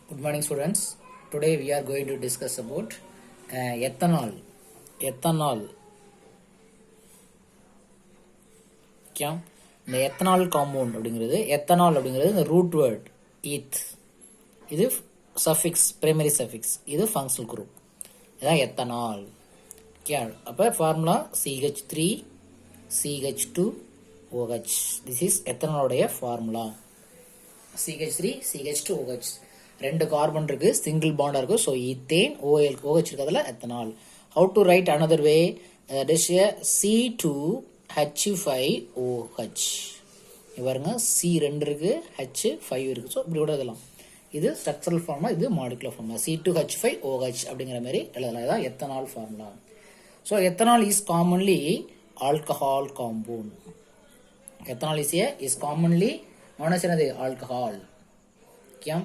Good morning, students. Today we are going to discuss about ethanol. Ethanol. क्या இந்த ethanol compound அப்படிங்கிறது ethanol அப்படிங்கிறது இந்த ரூட் வேர்ட் ஈத் இது சஃபிக்ஸ் பிரைமரி சஃபிக்ஸ் இது ஃபங்க்ஷனல் குரூப் இதான் எத்தனால் क्या அப்போ formula CH3 CH2 OH this is எத்தனாலுடைய ஃபார்முலா CH3 CH2 OH ரெண்டு கார்பன் இருக்கு சிங்கிள் பாண்டா இருக்கு ஸோ ஈத்தேன் OH இருக்கிறதுல ethanol how to write another way this C2H5OH பாருங்க C2 இருக்கு H5 இருக்கு ஸோ இப்படி கூட எழுதலாம் இது ஸ்ட்ரக்சரல் ஃபார்முலா இது மாலிகுலர் ஃபார்முலா C2H5OH அப்படிங்கிற மாதிரி எழுதலாம் இதான் ethanol formula so ethanol is commonly alcohol compound ethanol is commonly known as another alcohol क्या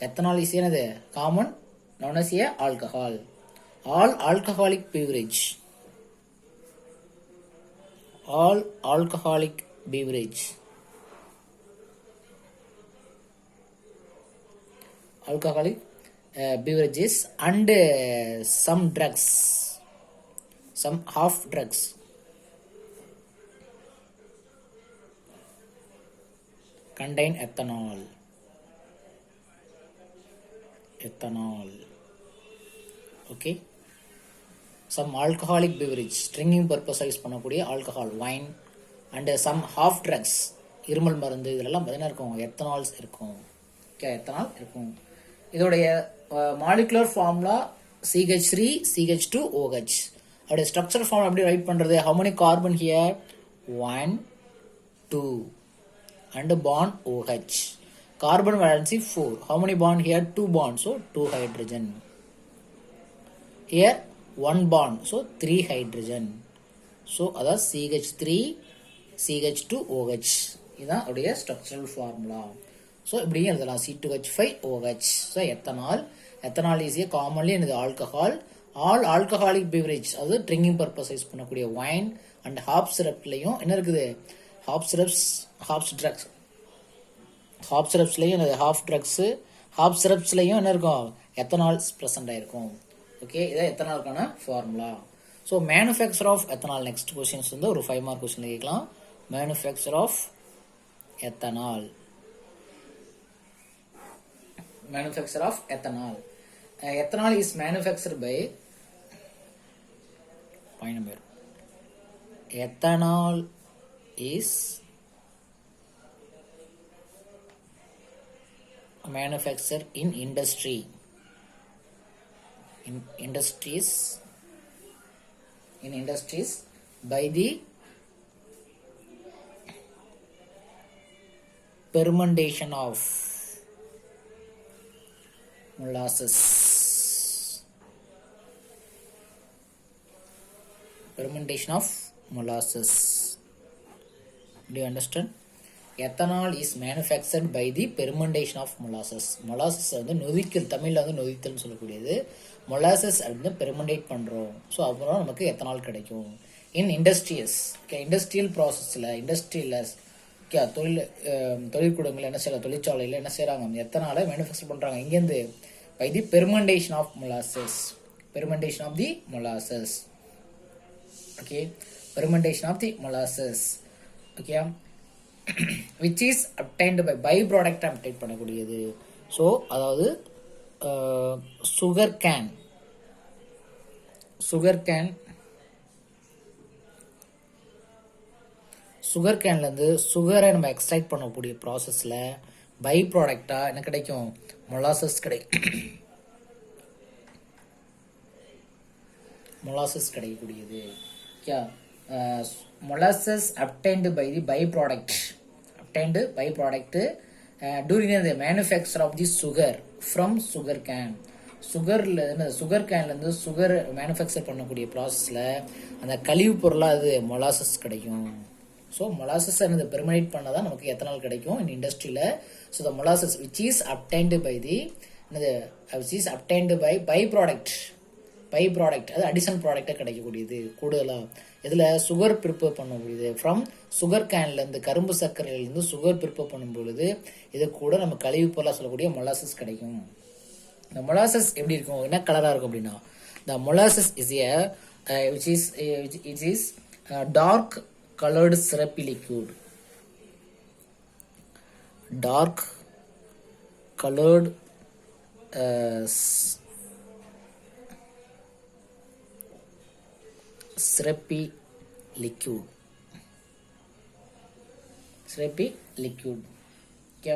ethanol is another common known as a alcohol all alcoholic beverage beverages and some drugs some half drugs contain ethanol okay some alcoholic beverage drinking purpose use பண்ணக்கூடிய alcohol wine and some half drugs இருமல் மருந்து இதெல்லாம் பார்த்தீங்கன்னா இருக்கும் எத்தனால்ஸ் இருக்கும் okay ethanol இருக்கும் இதோடைய molecular formula CH3 CH2 OH அதோட ஸ்ட்ரக்சர் ஃபார்ம் எப்படி ரைட் பண்றது how many carbon here 1 2 and bond OH. Carbon valency 4. How many bond here? 2 bonds. So 2 hydrogen. Here 1 bond. So 3 hydrogen. So that's CH3 CH2 OH. இதுதான் உடைய structural formula. So இப்படி எழுதலாம் C2H5OH. So ethanol is a commonly in the alcohol. All alcoholic beverage அதாவது drinking purpose use பண்ணக்கூடிய wine and hop syrupலையும் என்ன இருக்குது hop சிரப்ஸ்லையும் என்ன இருக்கும் எத்தனால்ஸ் ப்ரெசென்ட் ஆயிருக்கும் ஓகே இதான் எத்தனாலுக்கான formula so manufacture of ethanol next questions வந்து ஒரு 5 மார்க் கொஸ்டின் கேட்கலாம் manufacture of ethanol ethanol is manufacture by point number ethanol is manufactured in industries by the fermentation of molasses Do you understand? Ethanol is manufactured by the fermentation of molasses. Molasses வந்து நொதிக்கல் தமிழ்ல வந்து நொதித்தல்னு சொல்லக்கூடியது molasses வந்து fermentate பண்றோம் so அப்புறம் நமக்கு ethanol கிடைக்கும் இன் industrious industrial ப்ராசஸில் தொழிற்கூடங்கள் என்ன செய்யலாம் தொழிற்சாலையில் என்ன செய்கிறாங்க எத்தனால மேனுஃபேக்சர் பண்ணுறாங்க இங்கேருந்து by the fermentation of molasses okay fermentation of the molasses okay which is obtained by byproduct obtain பண்ணக்கூடியது ஸோ அதாவது சுகர் கேன்லேருந்து சுகரை நம்ம எக்ஸ்ட்ராக்ட் பண்ணக்கூடிய ப்ராசஸில் பை ப்ராடக்டாக என்ன கிடைக்கும் மொலாசஸ் கிடைக்கக்கூடியது क्या molasses obtained by byproduct during the manufacture of the sugar from sugar cane sugar கேன்லேருந்து சுகர் மேனுஃபேக்சர் பண்ணக்கூடிய ப்ராசஸில் அந்த கழிவு பொருளாக அது மொலாசஸ் கிடைக்கும் ஸோ மொலாசஸ் அந்த பெர்மனேட் பண்ணால் தான் நமக்கு எத்தனால் கிடைக்கும் இந்த இண்டஸ்ட்ரியில் so the molasses which is obtained by by product அது அடிஷனல் ப்ராடக்டாக கிடைக்கக்கூடியது கூடுதலாக இதில் சுகர் ப்ரிப்பேர் பண்ணக்கூடியது ஃப்ரம் சுகர் கேன்லேருந்து கரும்பு சர்க்கரையிலேருந்து சுகர் ப்ரிப்பேர் பண்ணும் பொழுது இது கூட நம்ம கழிவு பொருளாக சொல்லக்கூடிய மொலாசஸ் கிடைக்கும் இந்த molasses எப்படி இருக்கும், என்ன கலராக இருக்கும் அப்படின்னா, the molasses is a which is dark colored syrupy liquid. Dark colored syrupy liquid. Syrupy liquid. Okay.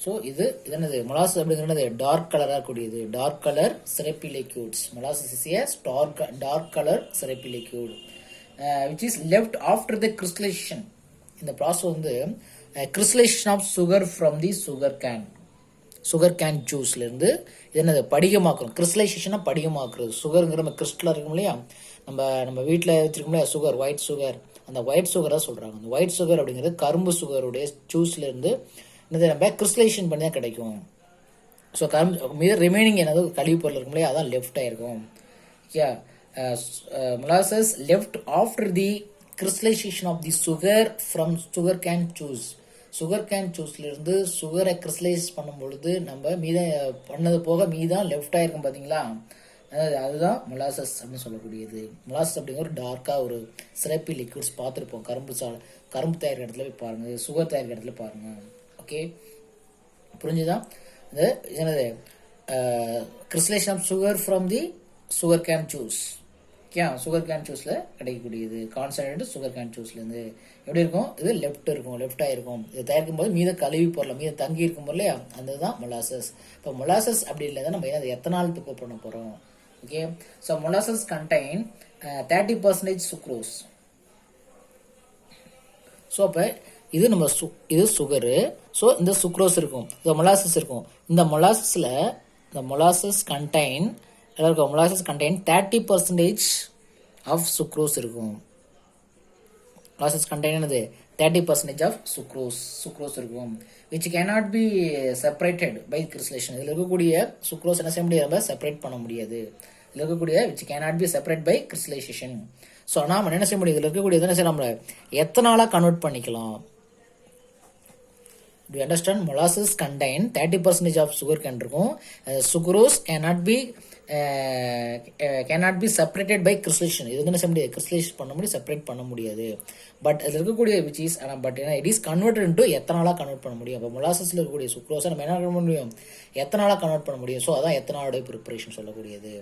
So இது என்னது மொலாசஸ் அப்படிங்கிறது டார்க் கலராக இருக்கக்கூடியது, dark colour syrupy liquids. Molasses is a dark colour syrupy liquid which is left after the crystallization. இந்த process வந்து crystallization of sugar from the sugar cane ஜூஸ்லேருந்து இது என்னது படிகமாக்கணும். கிறிஸ்டலைசேஷனாக படிகமாக்குறது. சுகருங்கிற நம்ம கிறிஸ்டலாக இருக்கும் இல்லையா, நம்ம வீட்டில் வச்சுருக்கோம் இல்லையா சுகர், ஒயிட் சுகர், அந்த ஒயிட் சுகராக சொல்கிறாங்க. அந்த ஒயிட் சுகர் அப்படிங்கிறது கரும்பு சுகருடைய ஜூஸ்லேருந்து என்னது நம்ம கிறிஸ்டலைசேஷன் பண்ணி தான் கிடைக்கும். ஸோ மீது ரிமைனிங் என்னது கழிவு பொருள் இருக்கும் இல்லையா, அதான் லெஃப்ட் ஆயிருக்கும். Okay. molasses left after the crystallization of the sugar from sugar cane juice. Sugar cane ஜூஸ்லேருந்து சுகரை கிறிஸ்டலைஸ் பண்ணும் பொழுது நம்ம பண்ணது போக மீதான் லெஃப்ட் ஆயிருக்கும் பார்த்தீங்களா, அதுதான் மொலாசஸ் அப்படின்னு சொல்லக்கூடியது. மொலாசஸ் அப்படிங்கிற ஒரு டார்க்காக ஒரு சிரப்பி லிக்விட்ஸ் பார்த்துருப்போம். கரும்பு தயாரிக்கிற இடத்துல போய் பாருங்கள், சுகர் தயாரிக்கிற இடத்துல பாருங்கள். ஓகே, புரிஞ்சுதான்? இது என்னது crystallization of sugar from the sugar cane juice. Okay, sugar cane ஜூஸில் கிடைக்கக்கூடியது கான்சன்ட்ரேட் சுகர் கேன் ஜூஸ்லேருந்து எப்படி இருக்கும், இது லெஃப்டாக இருக்கும். இது தயாரிக்கும் போது மீத கழுவி பொருள் மீத தங்கி இருக்கும் போது இல்லையா, அந்த தான் மொலாசஸ். இப்போ மொலாசஸ் அப்படி இல்லை நம்ம அதை எத்தனால் ப்ரிப்பேர் பண்ண போகிறோம். Okay, so molasses contain 30% sucrose. So அப்போ இது நம்ம இது சுகரு, ஸோ இந்த சுக்ரோஸ் இருக்கும், இந்த மொலாசஸ் இருக்கும். இந்த மொலாசஸில் இந்த மொலாசஸ் கண்டைன் 30% ஆஃப் சுக்ரோஸ் இருக்கும். மொலாசஸ் கண்டைன் என்னது 30% ஆஃப் சுக்ரோஸ் இருக்கும், which cannot be separated by crystallization. இதில் இருக்கக்கூடிய சுக்ரோஸ் என்ன செய்ய முடியாது, செப்பரேட் பண்ண முடியாது. இதில் இருக்கக்கூடிய which cannot be separated by crystallization. So நாம் என்ன செய்ய முடியும், இதில் இருக்கக்கூடிய என்ன செய்ய நம்மளை எத்தனாலாக கன்வெர்ட் பண்ணிக்கலாம். Do you understand? Molasses contain 30% of sugar can இருக்கும். Sucrose cannot be separated by crystallization. இது வந்து என்ன செய்ய முடியாது, கிறிஸ்டலைஸ் பண்ண முடியும், செப்பரேட் பண்ண முடியாது. பட் அதில் இருக்கக்கூடிய which is it is converted into எத்தனாலாக கன்வெர்ட் பண்ண முடியும். அப்போ மொலாசஸில் இருக்கக்கூடிய சுக்ரோஸை நம்ம என்ன பண்ண முடியும், எத்தனாலாக கன்வெர்ட் பண்ண முடியும். ஸோ அதான் எத்தனாலோட ப்ரிப்பரேஷன் சொல்லக்கூடியது.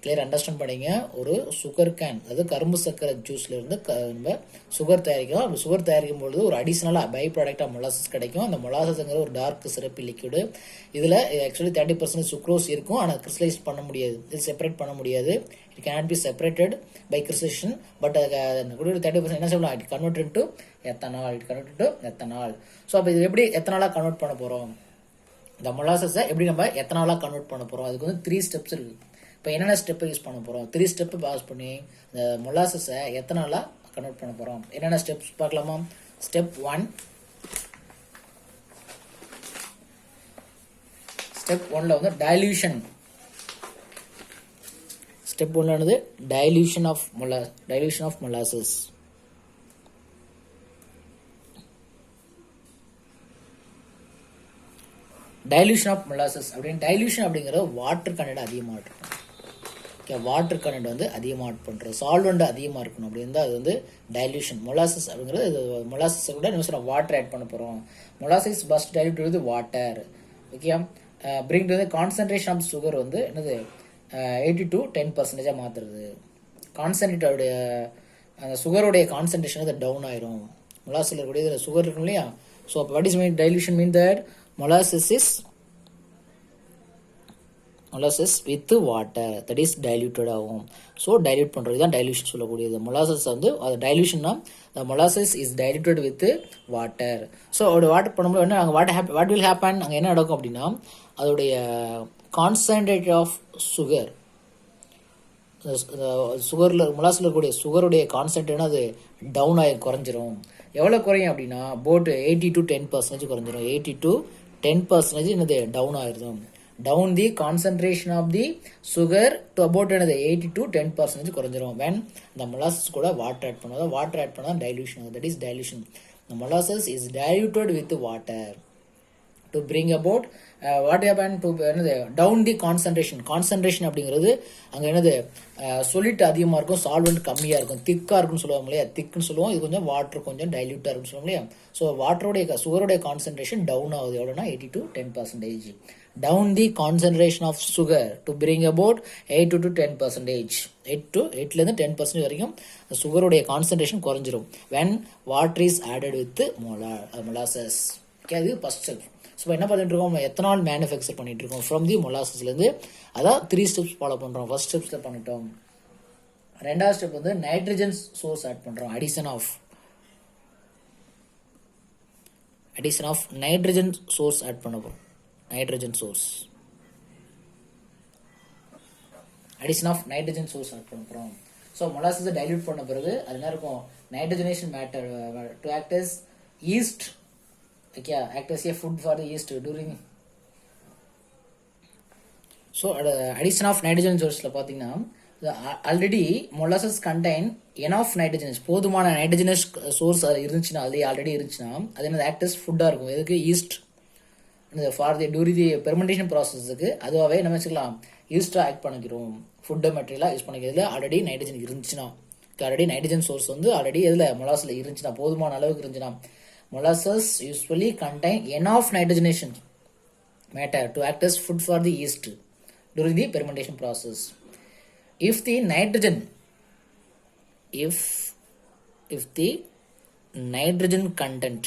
கிளியர் அண்டர்ஸ்டாண்ட் பண்ணிங்க. ஒரு சுகர் கேன், அதாவது கரும்பு சக்கரை ஜூஸ்லேருந்து நம்ம சுகர் தயாரிக்கிறோம். அப்படி சுகர் தயாரிக்கும் பொழுது ஒரு அடிஷனலாக பை ப்ராடக்டாக மொலாசஸ் கிடைக்கும். அந்த மொலாசஸ்ங்கிற ஒரு டார்க் சிரப்பி லிக்விடு. இதில் ஆக்சுவலி 30% சுக்ரோஸ் இருக்கும், ஆனால் கிறிஸ்டலைஸ் பண்ண முடியாது, இது செப்பரேட் பண்ண முடியாது. It cannot be separated by crystallization. But கூட 30% என்ன சொல்லலாம், it convert into ethanol. So அப்போ இது எப்படி எத்தனாலாக கன்வெர்ட் பண்ண போகிறோம், இந்த மொலாசஸை எப்படி நம்ம எத்தனாலாக கன்வெர்ட் பண்ண போகிறோம். அதுக்கு வந்து 3 ஸ்டெப்ஸ் இருக்குது. இப்போ என்னென்ன ஸ்டெப்பை யூஸ் பண்ண போகிறோம், 3 ஸ்டெப்பு பாஸ் பண்ணி இந்த மொலாசஸை எத்தனாலாக கன்வெர்ட் பண்ண போகிறோம். என்னென்ன ஸ்டெப்ஸ் பார்க்கலாமா. ஸ்டெப் 1 வந்து டைல்யூஷன். ஸ்டெப் 1 ஆனது dilution of molasses. Dilution of molasses அப்படின்னு டைல்யூஷன் அப்படிங்கிற வாட்டர் கண்டென்ட் அதிகமாக இருக்கும். ஓகே, வாட்டர் கண்டென்ட் வந்து அதிகமாக ஆட் பண்ணுறோம், சால்வெண்ட் அதிகமாக இருக்கணும் அப்படின்னு தான் அது வந்து டைல்யூஷன். மொலாசஸ் அப்படிங்கிறது இது மொலாசஸை கூட என்ன சொல்கிறோம், வாட்டர் ஆட் பண்ண போகிறோம். Molasses first dilute with water. Okay, bring வந்து கான்சன்ட்ரேஷன் ஆஃப் சுகர் வந்து என்னது 80 to 10% மாற்றுறது. கான்சன்ட்ரேட்டோடைய அந்த சுகருடைய கான்சன்ட்ரேஷன் அது டவுன் ஆயிரும். மொலாசஸில் இருக்கக்கூடிய இதில் சுகர் இருக்கும் இல்லையா. ஸோ அப்போ what is mean dilution mean that molasses with water, that is diluted ஆகும். ஸோ டைல்யூட் பண்ணுறது தான் டைல்யூஷன் சொல்லக்கூடியது. மொலாசஸ் வந்து அது டைல்யூஷன்னா molasses is diluted with water. So அதோட வாட்டர் பண்ணும்போது என்ன அங்கே வாட் வில் ஹேப்பன், அங்கே என்ன நடக்கும் அப்படின்னா அதோடைய கான்சன்ட்ரேட் ஆஃப் சுகர், சுகரில் மொலாசில் இருக்கக்கூடிய சுகருடைய கான்சன்ட்ரேட் அது டவுன் ஆகி குறைஞ்சிரும். எவ்வளோ குறையும் அப்படின்னா போட்டு 80 to 10% குறைஞ்சிரும். 80 to 10% என்னது டவுன் ஆயிருக்கும். Down the concentration of the sugar to about என்னது 80 to 10% குறைஞ்சிரும். வென் இந்த மொலாசஸ் கூட வாட்டர் ஆட் பண்ணாதான், வாட்டர் ஆட் பண்ணால் dilution, that is dilution. The molasses is diluted with water. To bring about what happen to என்னது down the concentration அப்படிங்கிறது அங்கே என்னது சொல்லிட்டு அதிகமாக இருக்கும், சால்வெண்ட் கம்மியாக இருக்கும், திக்காக இருக்குன்னு சொல்லுவாங்க இல்லையா, திக்குன்னு சொல்லுவோம். இது கொஞ்சம் வாட்டர் கொஞ்சம் டைல்யூட்டாக இருக்குன்னு சொல்லுவோம் இல்லையா. ஸோ வாட்டருடைய சுகருடைய கான்சன்ட்ரேஷன் டவுன் ஆகுது எவ்வளோனா 80 to 10%. Down the concentration of sugar to bring about 8 to 10%. 8லேருந்து 10% வரைக்கும் சுகருடைய கான்சன்ட்ரேஷன் குறைஞ்சிரும் when water is added with molasses. Okay, அது ஃபர்ஸ்ட் ஸ்டெப். ஸோ என்ன பண்ணிட்டு இருக்கோம், எத்தனால் மேனுஃபேக்சர் பண்ணிட்டு இருக்கோம் ஃப்ரம் தி மொலாசஸ்லேருந்து. அதான் 3 ஸ்டெப்ஸ் ஃபாலோ பண்ணுறோம். ஃபர்ஸ்ட் ஸ்டெப்ஸில் பண்ணிட்டோம். ரெண்டாவது ஸ்டெப் வந்து நைட்ரஜன் சோர்ஸ் ஆட் பண்ணுறோம். Addition of nitrogen source add பண்ண போகிறோம். நைட்ரஜன் சோர்ஸ் ஆட் பண்ண போகிறோம். ஸோ மொலாசஸை டைல்யூட் பண்ண பிறகு அது என்ன இருக்கும், nitrogenation matter to act as yeast. Okay, act as a food for the yeast during. So addition of nitrogen sourceல பார்த்தீங்கன்னா already molasses contain enough nitrogenous, போதுமான நைட்ரஜனஸ் சோர்ஸ் இருந்துச்சுன்னா, அது ஆல்ரெடி இருந்துச்சுன்னா அது என்னது ஆக்ட் as ஃபுட்டாக இருக்கும். எதுக்கு, yeast for the during the fermentation ப்ராசஸுக்கு அதுவாகவே நம்ம வச்சுக்கலாம் ஈஸ்டாக ஆக்ட் பண்ணிக்கிறோம். ஃபுட்டு மெட்டீரியலாக யூஸ் பண்ணிக்கிறதுல ஆல்ரெடி நைட்ரஜன் இருந்துச்சுன்னா, ஆல்ரெடி நைட்ரஜன் சோர்ஸ் வந்து ஆல்ரெடி எதில் மொலாஸில் இருந்துச்சுன்னா, போதுமான அளவுக்கு இருந்துச்சுன்னா. Molasses usually contain enough nitrogenation matter to act as food for the yeast during the fermentation process. If the nitrogen content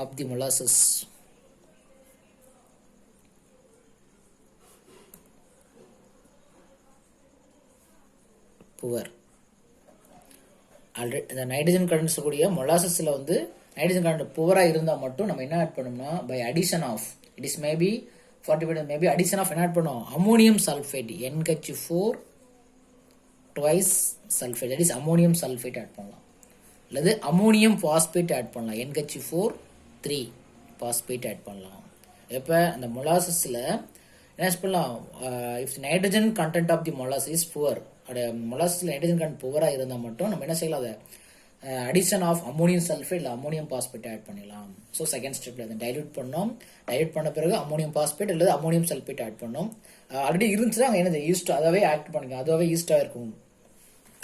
of the molasses poor, already இந்த nitrogen contents கூடிய மொலாசஸில் வந்து நைட்ரஜன் கண்டென்ட் புவராக இருந்தால் மட்டும் நம்ம என்ன ஆட் பண்ணோம்னா, by addition of it is maybe 40% maybe addition of என்ன ஆட் பண்ணோம், ammonium sulphate NH4 twice sulphate, that is ammonium sulphate add பண்ணலாம். அல்லது அமோனியம் பாஸ்பேட் ஆட் பண்ணலாம், NH4 3 பாஸ்பேட் ஆட் பண்ணலாம். இப்போ அந்த மொலாசஸில் என்ன பண்ணலாம், if nitrogen content of the molasses is poor, மொலாசஸில் நைட்ரஜன் கண்டென்ட் புவராக இருந்தால் மட்டும் நம்ம என்ன செய்யலாம், அதை அடிஷன் ஆஃப் அமோனியம் சல்ஃபேட் இல்லை அமோனியம் பாஸ்பேட் ஆட் பண்ணிடலாம். ஸோ செகண்ட் ஸ்டெப்பில் அதை டைல்யூட் பண்ணோம். டைல்யூட் பண்ண பிறகு அமோனியம் பாஸ்பேட் அல்லது அமோனியம் சல்ஃபேட் ஆட் பண்ணோம். ஆல்ரெடி இருந்துச்சுன்னா அங்கே என்னது ஈஸ்ட் அதாவே ஆக்ட் பண்ணிக்கும், அதுவாகவே ஈஸ்டாக இருக்கும்,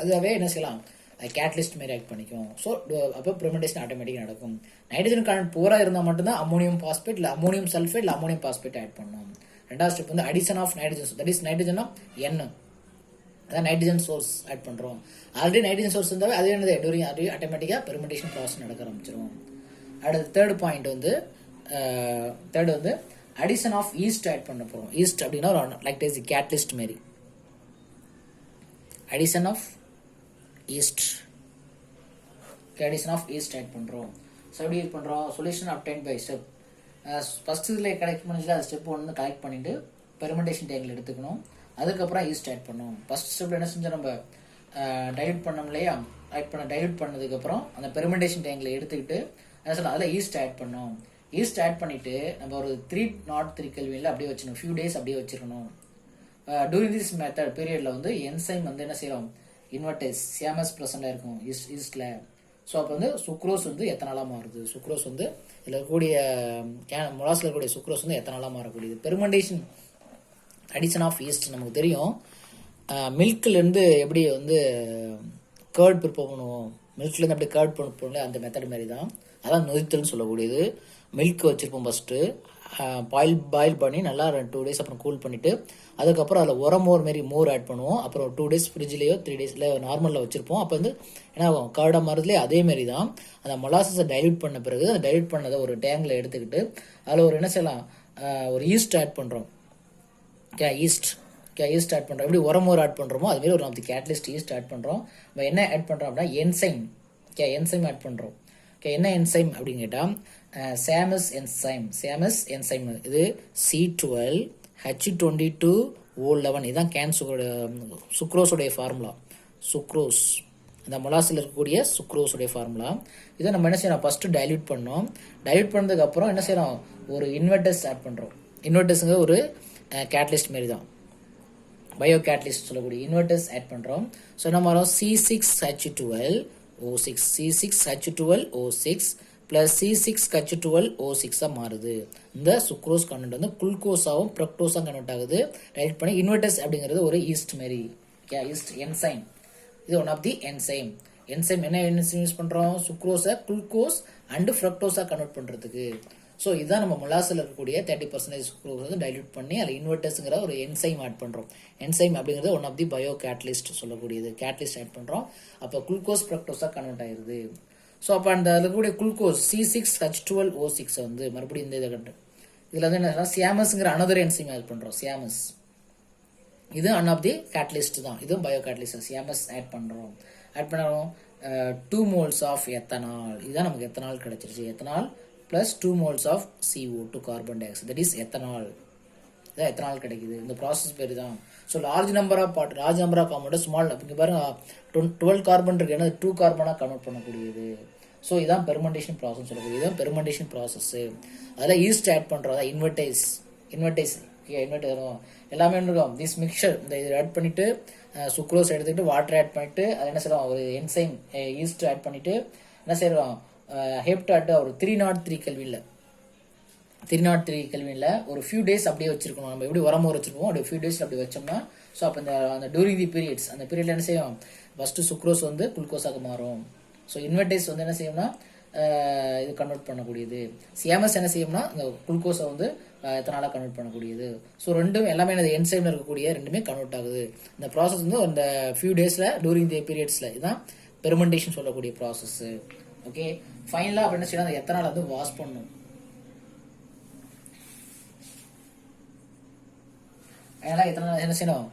அதுவாகவே என்ன செய்யலாம் கேட்டலிஸ்ட் மாரி ஆக்ட் பண்ணிக்கும். ஸோ அப்போ ப்ரிமெண்டேஷன் ஆட்டோமேட்டிக்காக நடக்கும். நைட்ரஜன் கண்டென்ட் புவராக இருந்தால் மட்டும்தான் அமோனியம் பாஸ்பேட் இல்லை அமோனியம் சல்ஃபேட் இல்லை அமோனியம் பாஸ்பேட் ஆட் பண்ணோம். ரெண்டாவது ஸ்டெப் வந்து addition of nitrogen, that is nitrogen N, அதான் நைட்ரஜன் சோர்ஸ் ஆட் பண்ணுறோம். ஆல்ரெடி நைட்ரஜன் சோர்ஸ் இருந்தாவே அது என்னது டூரிங் ஆட்டோமேட்டிக்காக பெர்மெண்டேஷன் ப்ராசஸ் நடக்க ஆரம்பிச்சிடும். அடுத்து தேர்ட் பாயிண்ட் வந்து அடிஷன் ஆஃப் ஈஸ்ட் ஆட் பண்ண போகிறோம். ஈஸ்ட் அப்படின்னா லைக் இஸ் கேட்டலிஸ்ட் மாரி. அடிஷன் ஆஃப் ஈஸ்ட் ஆட் பண்ணுறோம். ஸோ எப்படி யூஸ் பண்ணுறோம், solution obtain by step. First இதில் கலெக்ட் பண்ணிச்சுட்டு அது ஸ்டெப் 1 கலெக்ட் பண்ணிட்டு பெர்மெண்டேஷன் டேங்கில் எடுத்துக்கணும். அதுக்கப்புறம் ஈஸ்ட் ஆட் பண்ணணும். ஃபர்ஸ்ட் ஸ்டெப்பில் என்ன செஞ்சோம், நம்ம டைல்யூட் பண்ணோம் இல்லையா, டைல்யூட் பண்ணதுக்கப்புறம் அந்த பெர்மெண்டேஷன் டேங்கில் எடுத்துக்கிட்டு என்ன சொல்ல அதில் ஈஸ்ட் ஆட் பண்ணோம். ஈஸ்ட் ஆட் பண்ணிவிட்டு நம்ம ஒரு 303 கெல்வினில் அப்படியே வச்சிடணும், ஃபியூ டேஸ் அப்படியே வச்சிடணும். டூரிங் திஸ் மெத்தட் பீரியடில் வந்து என்சைம் வந்து என்ன செய்யறோம், இன்வெர்டேஸ் சேமஸ் ப்ரெசண்டாக இருக்கும் ஈஸ்டில். ஸோ அப்போ வந்து சுக்ரோஸ் வந்து எத்தனாலாக மாறுது, சுக்ரோஸ் வந்து இதில் இருக்கக்கூடிய மொலாஸில் இருக்கக்கூடிய சுக்ரோஸ் வந்து எத்தனாலாக மாறக்கூடியது. பெர்மெண்டேஷன் அடிஷன் ஆஃப் ஈஸ்ட் நமக்கு தெரியும். மில்க்லேருந்து எப்படி வந்து கேர்ட் ப்ரிப்பேர் பண்ணுவோம், மில்க்லேருந்து அப்படி கேர்ட் பண்ணுவோம்ல, அந்த மெத்தட் மாதிரி தான். அதான் நொதித்தல்னு சொல்லக்கூடியது. மில்க் வச்சுருப்போம் ஃபஸ்ட்டு, பாயில் பண்ணி நல்லா 2 days அப்புறம் கூல் பண்ணிவிட்டு அதுக்கப்புறம் அதில் உரமோர் மாரி மோர் ஆட் பண்ணுவோம். அப்புறம் 2 days ஃப்ரிட்ஜ்லேயோ 3 daysல நார்மலில் வச்சுருப்போம். அப்போ வந்து என்ன ஆகும், கர்டாக மாறுதுலேயே அதேமாரி தான். அந்த மொலாசஸை டைல்யூட் பண்ண பிறகு அந்த டைல்யூட் பண்ணதை ஒரு டேங்கில் எடுத்துக்கிட்டு அதில் ஒரு என்ன செய்யலாம், ஒரு ஈஸ்ட் ஆட் பண்ணுறோம். ஈஸ்ட் ஆட் பண்ணுறோம். எப்படி உரமோர் ஆட் பண்ணுறோமோ அதுமாரி ஒரு நமக்கு கேட்டலிஸ்ட் ஈஸ்ட் ஆட் பண்ணுறோம். நம்ம என்ன ஆட் பண்ணுறோம் அப்படின்னா என்சைம் ஆட் பண்ணுறோம். என்ன என்சைம் அப்படின்னு கேட்டால் சேமஸ் என்சைம். இது C12H22O11. இதுதான் கேன் சுக்ரோஸோடைய ஃபார்முலா. சுக்ரோஸ் அந்த மொலாஸில் இருக்கக்கூடிய சுக்ரோஸோடைய ஃபார்முலா. இதை நம்ம என்ன செய்யறோம், ஃபஸ்ட்டு டைல்யூட் பண்ணோம். டைல்யூட் பண்ணதுக்கப்புறம் என்ன செய்யறோம், ஒரு இன்வெர்டர்ஸ் ஆட் பண்ணுறோம். இன்வெர்டர்ஸுங்க ஒரு கேட்டலிஸ்ட் மாரி தான், பயோ கேட்டலிஸ்ட் சொல்லக்கூடிய இன்வெர்டர்ஸ் ஆட் பண்ணுறோம். ஸோ நம்ம வரோம் C6H12 O6 C6H12O6 plus C6H12O6 மாறுது. இந்த சுக்ரோஸ் கண்டென்ட் வந்து குளுக்கோஸாவும் பிரக்டோஸா கன்வெர்ட் ஆகுது. ரைட் பண்ணி இன்வெர்டஸ் அப்படிங்கிறது ஒரு ஈஸ்ட் மாரி. Yeast enzyme. இது one of the enzyme. Enzyme என்ன என்சைம் யூஸ் பண்றோம்? சுக்ரோஸை குளுக்கோஸ் அண்ட் ஃப்ரக்டோஸா கன்வெர்ட் பண்றதுக்கு. ஸோ இதுதான் நம்ம மொலாசில் இருக்கக்கூடிய 30% சுக்ரோஸ் வந்து டைல்யூட் பண்ணி அதில் இன்வெர்டர்ஸுங்கிற ஒரு என்சைம் ஆட் பண்ணுறோம். என்சைம் அப்படிங்கிறது one of the bio catalyst சொல்லக்கூடியது. கேட்டலிஸ்ட் ஆட் பண்ணுறோம். அப்போ குளுக்கோஸ் ஃப்ரக்டோஸாக கன்வெர்ட் ஆயிருது. ஸோ அப்போ அந்த அதில் இருக்கக்கூடிய குளுக்கோஸ் C6H12O6 வந்து மறுபடியும் இந்த இதை கண்டு இதில் வந்து என்ன சியாமஸ்ங்கிற அனதர் என்சைம் ஆட் பண்ணுறோம். சியாமஸ் இது ஒன் ஆஃப் தி கேட்டலிஸ்ட் தான். இதுவும் பயோ கேட்டலிஸ்ட். சியாமஸ் ஆட் பண்ணுறோம். ஆட் பண்ணுறோம் 2 moles ஆஃப் எத்தனால். இதுதான் நமக்கு எத்தனால் கிடைச்சிருச்சு. Ethanol plus 2 moles of CO2 carbon dioxide, that is ethanol. இதான் எத்தனால் கிடைக்குது. இந்த ப்ராசஸ் பேர் தான். So large number of compound small இங்கே பாருங்க 12 கார்பன் இருக்கு. ஏன்னா 2 கார்பனாக கன்வெர்ட் பண்ணக்கூடியது. ஸோ இதான் பெர்மெண்டேஷன் ப்ராசஸ் சொல்லக்கூடியது. இதுதான் பெர்மெண்டேஷன் ப்ராசஸ். அதில் ஈஸ்ட் ஆட் பண்ணுறோம். அதான் இன்வெர்டைஸ் ஓகே இன்வெர்ட் வரும் எல்லாமே இருக்கும். திஸ் மிக்சர் இந்த இதை ஆட் பண்ணிட்டு சுக்ரோஸ் எடுத்துக்கிட்டு வாட்டர் ஆட் பண்ணிட்டு அது என்ன செய்யலாம் ஒரு என்சைம் ஈஸ்ட் ஆட் பண்ணிட்டு என்ன செய்யறோம் ஹெப்டாட்டை ஒரு 303 கெல்வின்ல ஒரு ஃபியூ டேஸ் அப்படியே வச்சிருக்கணும். நம்ம எப்படி உரமோர் வச்சிருக்கோம் அப்படி ஃபியூ டேஸ் அப்படி வச்சோம்னா ஸோ அப்போ அந்த டூரிங் தி பீரியட்ஸ் அந்த பீரியட்ல என்ன செய்யும் ஃபர்ஸ்ட் சுக்ரோஸ் வந்து குளுக்கோஸாக மாறும். ஸோ இன்வெர்டைஸ் வந்து என்ன செய்யும்னா இது கன்வெர்ட் பண்ணக்கூடியது. சிஎம்எஸ் என்ன செய்யும்னா இந்த குளுக்கோஸை வந்து எத்தனால கன்வெர்ட் பண்ணக்கூடியது. ஸோ ரெண்டும் எல்லாமே இந்த என்சைம்ல இருக்கக்கூடிய ரெண்டுமே கன்வெர்ட் ஆகுது. இந்த ப்ராசஸ் வந்து அந்த ஃபியூ டேஸ்ல டூரிங் தி பீரியட்ஸ்ல இதுதான் பெர்மெண்டேஷன் சொல்லக்கூடிய ப்ராசஸ். ஓகே ஃபைனலா என்ன செய்யணும் அந்த எத்தனால் வந்து வாஷ் பண்ணணும். அதனால எத்தனால் என்ன செய்யணும்